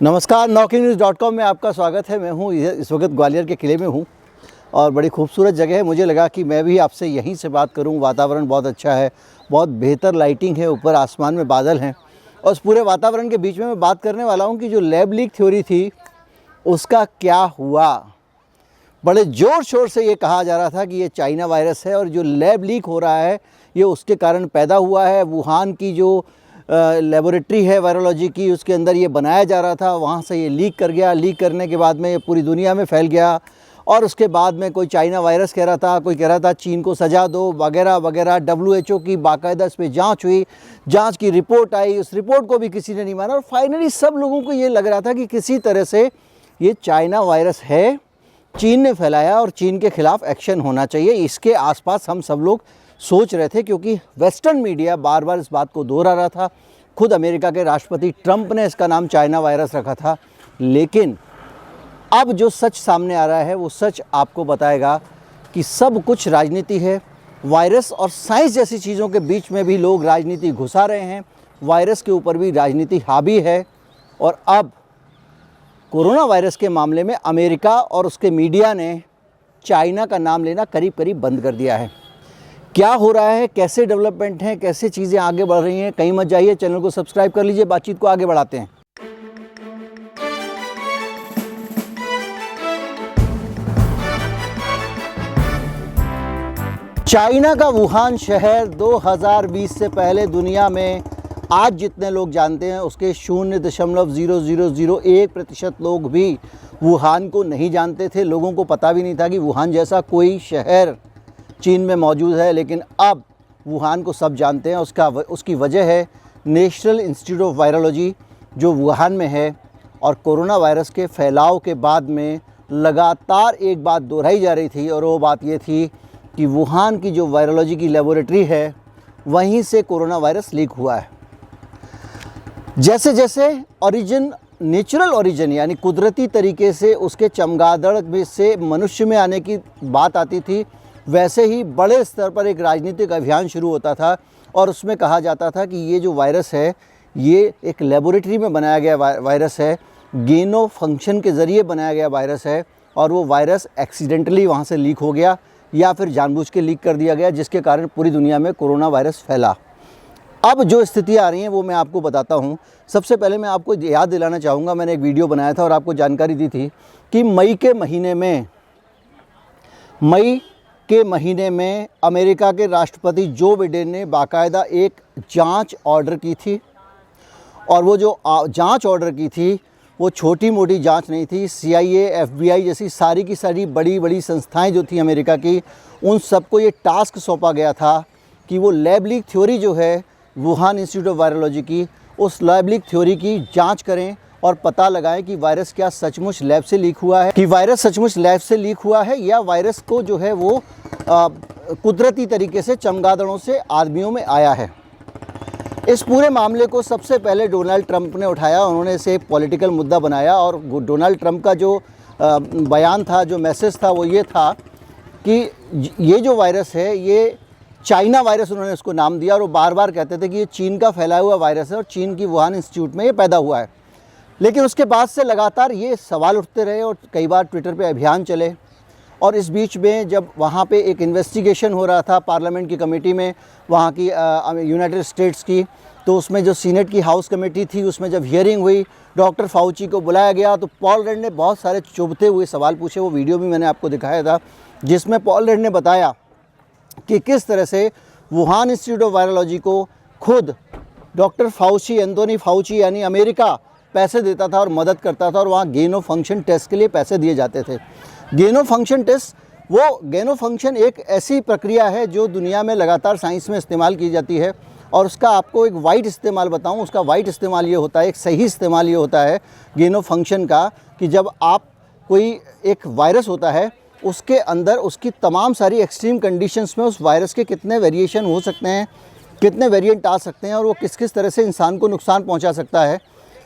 नमस्कार, नौकीन्यूज़.com में आपका स्वागत है। मैं हूँ इस वक्त ग्वालियर के किले में हूँ और बड़ी खूबसूरत जगह है। मुझे लगा कि मैं भी आपसे यहीं से बात करूँ। वातावरण बहुत अच्छा है, बहुत बेहतर लाइटिंग है, ऊपर आसमान में बादल हैं और उस पूरे वातावरण के बीच में मैं बात करने वाला हूँ कि जो लैब लीक थ्योरी थी उसका क्या हुआ। बड़े ज़ोर शोर से ये कहा जा रहा था कि ये चाइना वायरस है और जो लैब लीक हो रहा है ये उसके कारण पैदा हुआ है। वुहान की जो लेबोरेटरी है वायरोलॉजी की, उसके अंदर ये बनाया जा रहा था, वहाँ से ये लीक कर गया। लीक करने के बाद में ये पूरी दुनिया में फैल गया और उसके बाद में कोई चाइना वायरस कह रहा था, कोई कह रहा था चीन को सजा दो वगैरह वगैरह। WHO की बाकायदा इस पर जाँच हुई, जाँच की रिपोर्ट आई, उस रिपोर्ट को भी किसी ने नहीं माना और फाइनली सब लोगों को ये लग रहा था कि किसी तरह से ये चाइना वायरस है, चीन ने फैलाया और चीन के ख़िलाफ़ एक्शन होना चाहिए। इसके आसपास हम सब लोग सोच रहे थे क्योंकि वेस्टर्न मीडिया बार बार इस बात को दोहरा रहा था। खुद अमेरिका के राष्ट्रपति ट्रंप ने इसका नाम चाइना वायरस रखा था। लेकिन अब जो सच सामने आ रहा है वो सच आपको बताएगा कि सब कुछ राजनीति है। वायरस और साइंस जैसी चीज़ों के बीच में भी लोग राजनीति घुसा रहे हैं। वायरस के ऊपर भी राजनीति हावी है और अब कोरोना वायरस के मामले में अमेरिका और उसके मीडिया ने चाइना का नाम लेना करीब करीब बंद कर दिया है। क्या हो रहा है, कैसे डेवलपमेंट हैं, कैसे चीज़ें आगे बढ़ रही हैं, कहीं मत जाइए, चैनल को सब्सक्राइब कर लीजिए। बातचीत को आगे बढ़ाते हैं। चाइना का वुहान शहर 2020 से पहले दुनिया में आज जितने लोग जानते हैं उसके 0.0001% लोग भी वुहान को नहीं जानते थे। लोगों को पता भी नहीं था कि वुहान जैसा कोई शहर चीन में मौजूद है। लेकिन अब वुहान को सब जानते हैं। उसकी वजह है नेशनल इंस्टीट्यूट ऑफ वायरोलॉजी जो वुहान में है। और कोरोना वायरस के फैलाव के बाद में लगातार एक बात दोहराई जा रही थी और वो बात ये थी कि वुहान की जो वायरोलॉजी की लेबोरेटरी है वहीं से कोरोना वायरस लीक हुआ है। जैसे जैसे ओरिजिन, नेचुरल ओरिजिन यानी कुदरती तरीके से उसके चमगादड़ में से मनुष्य में आने की बात आती थी, वैसे ही बड़े स्तर पर एक राजनीतिक अभियान शुरू होता था और उसमें कहा जाता था कि ये जो वायरस है ये एक लेबोरेटरी में बनाया गया वायरस है, गेनो फंक्शन के ज़रिए बनाया गया वायरस है और वो वायरस एक्सीडेंटली वहाँ से लीक हो गया या फिर जानबूझ के लीक कर दिया गया, जिसके कारण पूरी दुनिया में कोरोना वायरस फैला। अब जो स्थिति आ रही है वो मैं आपको बताता हूँ। सबसे पहले मैं आपको याद दिलाना चाहूँगा, मैंने एक वीडियो बनाया था और आपको जानकारी दी थी कि मई के महीने में अमेरिका के राष्ट्रपति जो बिडेन ने बाकायदा एक जांच ऑर्डर की थी और वो जो जांच ऑर्डर की थी वो छोटी मोटी जांच नहीं थी। CIA, FBI जैसी सारी की सारी बड़ी बड़ी संस्थाएं जो थी अमेरिका की, उन सबको ये टास्क सौंपा गया था कि वो लैब लीक थ्योरी जो है वुहान इंस्टीट्यूट ऑफ वायरोलॉजी की, उस लैब लीक थ्योरी की जांच करें और पता लगाएं कि वायरस क्या सचमुच लैब से लीक हुआ है, कि वायरस सचमुच लैब से लीक हुआ है या वायरस को जो है वो कुदरती तरीके से चमगादड़ों से आदमियों में आया है। इस पूरे मामले को सबसे पहले डोनाल्ड ट्रंप ने उठाया। उन्होंने इसे एक पॉलिटिकल मुद्दा बनाया और डोनाल्ड ट्रंप का जो बयान था, जो मैसेज था वो ये था कि ये जो वायरस है ये चाइना वायरस उन्होंने उसको नाम दिया और वो बार बार कहते थे कि ये चीन का फैलाया हुआ वायरस है और चीन की वुहान इंस्टीट्यूट में ये पैदा हुआ है। लेकिन उसके बाद से लगातार ये सवाल उठते रहे और कई बार ट्विटर पे अभियान चले और इस बीच में जब वहाँ पे एक इन्वेस्टिगेशन हो रहा था पार्लियामेंट की कमेटी में, वहाँ की यूनाइटेड स्टेट्स की, तो उसमें जो सीनेट की हाउस कमेटी थी उसमें जब हियरिंग हुई, डॉक्टर फाउची को बुलाया गया तो पॉल रेड ने बहुत सारे चुभते हुए सवाल पूछे। वो वीडियो भी मैंने आपको दिखाया था जिसमें पॉल रेड ने बताया कि किस तरह से वुहान इंस्टीट्यूट ऑफ वायरोलॉजी को खुद डॉक्टर फाउची, एंथोनी फाउची यानी अमेरिका पैसे देता था और मदद करता था और वहाँ गेनो फंक्शन टेस्ट के लिए पैसे दिए जाते थे। गेनो फंक्शन टेस्ट, वो गेनो फंक्शन एक ऐसी प्रक्रिया है जो दुनिया में लगातार साइंस में इस्तेमाल की जाती है और उसका आपको एक वाइड इस्तेमाल बताऊं, उसका वाइड इस्तेमाल ये होता है, एक सही इस्तेमाल ये होता है गेनो फंक्शन का कि जब आप कोई एक वायरस होता है उसके अंदर उसकी तमाम सारी एक्सट्रीम कंडीशंस में उस वायरस के कितने वेरिएशन हो सकते हैं, कितने वेरिएंट आ सकते हैं और वो किस किस तरह से इंसान को नुकसान पहुंचा सकता है,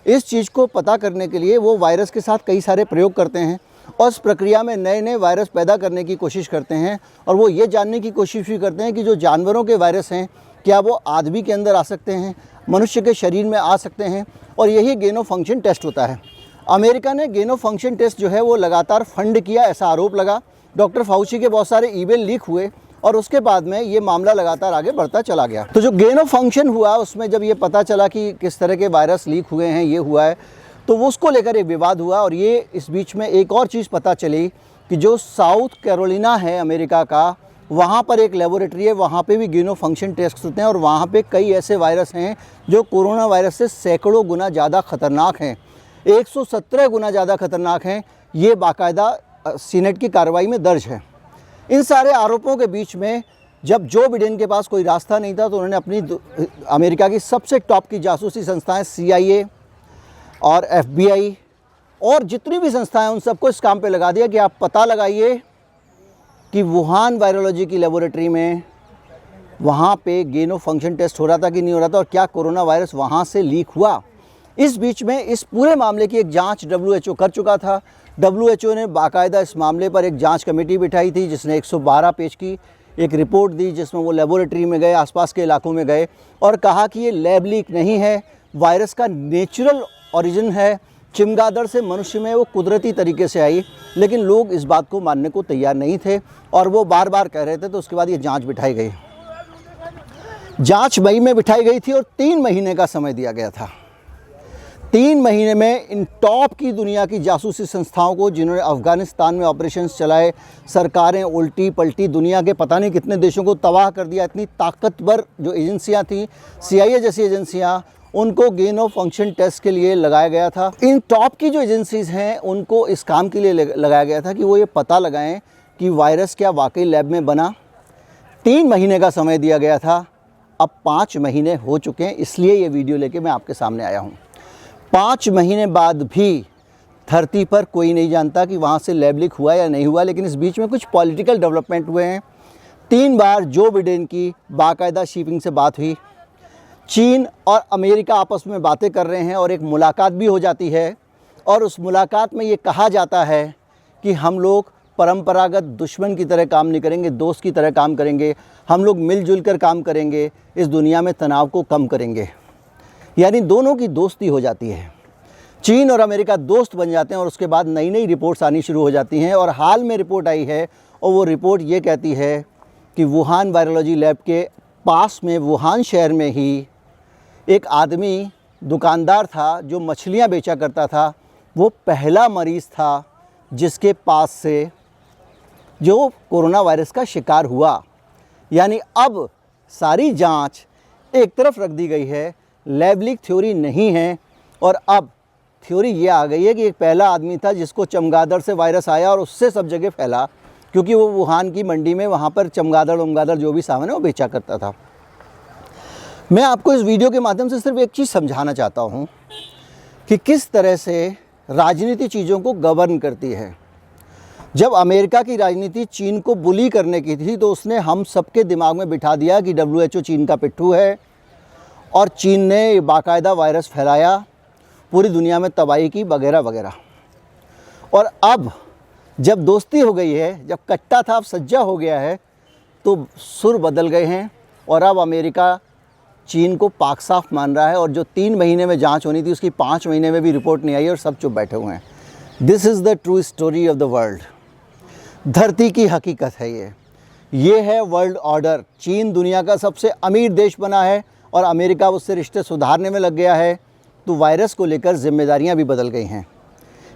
इस चीज़ को पता करने के लिए वो वायरस के साथ कई सारे प्रयोग करते हैं और उस प्रक्रिया में नए नए वायरस पैदा करने की कोशिश करते हैं और वो ये जानने की कोशिश भी करते हैं कि जो जानवरों के वायरस हैं क्या वो आदमी के अंदर आ सकते हैं, मनुष्य के शरीर में आ सकते हैं और यही गेनो फंक्शन टेस्ट होता है। अमेरिका ने गेन ऑफ फंक्शन टेस्ट जो है वो लगातार फंड किया, ऐसा आरोप लगा। डॉक्टर फाउची के बहुत सारे ईमेल लीक हुए और उसके बाद में ये मामला लगातार आगे बढ़ता चला गया। तो जो गेन ऑफ फंक्शन हुआ उसमें जब ये पता चला कि किस तरह के वायरस लीक हुए हैं, ये हुआ है, तो वो उसको लेकर एक विवाद हुआ। और ये इस बीच में एक और चीज़ पता चली कि जो साउथ कैरोलिना है अमेरिका का, वहाँ पर एक लेबोरेटरी है, वहाँ पे भी गेन ऑफ फंक्शन टेस्ट होते हैं और वहाँ पे कई ऐसे वायरस हैं जो कोरोना वायरस से सैकड़ों गुना ज़्यादा खतरनाक हैं, 117 गुना ज़्यादा खतरनाक हैं। ये बाकायदा सीनेट की कार्रवाई में दर्ज है। इन सारे आरोपों के बीच में जब जो बिडेन के पास कोई रास्ता नहीं था तो उन्होंने अपनी अमेरिका की सबसे टॉप की जासूसी संस्थाएं CIA और FBI और जितनी भी संस्थाएं, उन सबको इस काम पे लगा दिया कि आप पता लगाइए कि वुहान वायरोलॉजी की लेबोरेटरी में वहाँ पे गेन ऑफ फंक्शन टेस्ट हो रहा था कि नहीं हो रहा था और क्या कोरोना वायरस वहाँ से लीक हुआ। इस बीच में इस पूरे मामले की एक जांच WHO कर चुका था। WHO ने बाकायदा इस मामले पर एक जांच कमेटी बिठाई थी जिसने 112 पेज की एक रिपोर्ट दी, जिसमें वो लेबोरेटरी में गए, आसपास के इलाकों में गए और कहा कि ये लैब लीक नहीं है, वायरस का नेचुरल ओरिजिन है, चमगादड़ से मनुष्य में वो कुदरती तरीके से आई। लेकिन लोग इस बात को मानने को तैयार नहीं थे और वो बार बार कह रहे थे। तो उसके बाद ये जांच बिठाई गई। जांच मई में बिठाई गई थी और 3 महीने का समय दिया गया था। 3 महीने में इन टॉप की दुनिया की जासूसी संस्थाओं को, जिन्होंने अफ़गानिस्तान में ऑपरेशंस चलाए, सरकारें उल्टी पलटी, दुनिया के पता नहीं कितने देशों को तबाह कर दिया, इतनी ताकतवर जो एजेंसियां थीं, CIA जैसी एजेंसियां, उनको गेन ऑफ फंक्शन टेस्ट के लिए लगाया गया था। इन टॉप की जो एजेंसीज़ हैं उनको इस काम के लिए लगाया गया था कि वो ये पता लगाएं कि वायरस क्या वाकई लैब में बना। 3 महीने का समय दिया गया था, अब 5 महीने हो चुके हैं, इसलिए ये वीडियो लेके मैं आपके सामने आया हूँ। 5 महीने बाद भी धरती पर कोई नहीं जानता कि वहाँ से लैब लीक हुआ या नहीं हुआ। लेकिन इस बीच में कुछ पॉलिटिकल डेवलपमेंट हुए हैं। 3 बार जो बिडेन की बाकायदा शीपिंग से बात हुई, चीन और अमेरिका आपस में बातें कर रहे हैं और एक मुलाकात भी हो जाती है और उस मुलाकात में ये कहा जाता है कि हम लोग परंपरागत दुश्मन की तरह काम नहीं करेंगे, दोस्त की तरह काम करेंगे, हम लोग मिलजुल कर काम करेंगे, इस दुनिया में तनाव को कम करेंगे। यानी दोनों की दोस्ती हो जाती है, चीन और अमेरिका दोस्त बन जाते हैं और उसके बाद नई नई रिपोर्ट्स आनी शुरू हो जाती हैं। और हाल में रिपोर्ट आई है और वो रिपोर्ट ये कहती है कि वुहान वायरोलॉजी लैब के पास में, वुहान शहर में ही एक आदमी दुकानदार था जो मछलियां बेचा करता था, वो पहला मरीज़ था जिसके पास से जो कोरोना वायरस का शिकार हुआ। यानी अब सारी जांच एक तरफ रख दी गई है, लैब लीक थ्योरी नहीं है और अब थ्योरी ये आ गई है कि एक पहला आदमी था जिसको चमगादड़ से वायरस आया और उससे सब जगह फैला, क्योंकि वो वुहान की मंडी में वहाँ पर चमगादड़ जो भी सामान है वो बेचा करता था। मैं आपको इस वीडियो के माध्यम से सिर्फ एक चीज़ समझाना चाहता हूँ कि किस तरह से राजनीति चीज़ों को गवर्न करती है। जब अमेरिका की राजनीति चीन को बुली करने की थी तो उसने हम सबके दिमाग में बिठा दिया कि WHO चीन का पिट्ठू है और चीन ने बाकायदा वायरस फैलाया, पूरी दुनिया में तबाही की, वगैरह वगैरह। और अब जब दोस्ती हो गई है, जब कट्टा था अब सज्जा हो गया है, तो सुर बदल गए हैं और अब अमेरिका चीन को पाक साफ मान रहा है। और जो 3 महीने में जांच होनी थी उसकी 5 महीने में भी रिपोर्ट नहीं आई और सब चुप बैठे हुए हैं। This is the true story of the world. धरती की हकीकत है ये है वर्ल्ड ऑर्डर। चीन दुनिया का सबसे अमीर देश बना है और अमेरिका उससे रिश्ते सुधारने में लग गया है, तो वायरस को लेकर जिम्मेदारियां भी बदल गई हैं।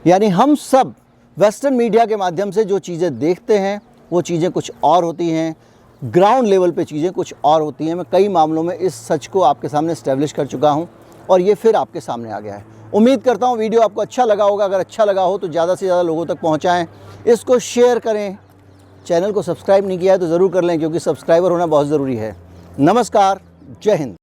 यानी हम सब वेस्टर्न मीडिया के माध्यम से जो चीज़ें देखते हैं वो चीज़ें कुछ और होती हैं, ग्राउंड लेवल पे चीज़ें कुछ और होती हैं। मैं कई मामलों में इस सच को आपके सामने इस्टेब्लिश कर चुका हूं और ये फिर आपके सामने आ गया है। उम्मीद करता हूं वीडियो आपको अच्छा लगा होगा। अगर अच्छा लगा हो तो ज़्यादा से ज़्यादा लोगों तक पहुंचाएं, इसको शेयर करें। चैनल को सब्सक्राइब नहीं किया है तो ज़रूर कर लें, क्योंकि सब्सक्राइबर होना बहुत ज़रूरी है। नमस्कार, जय हिंद।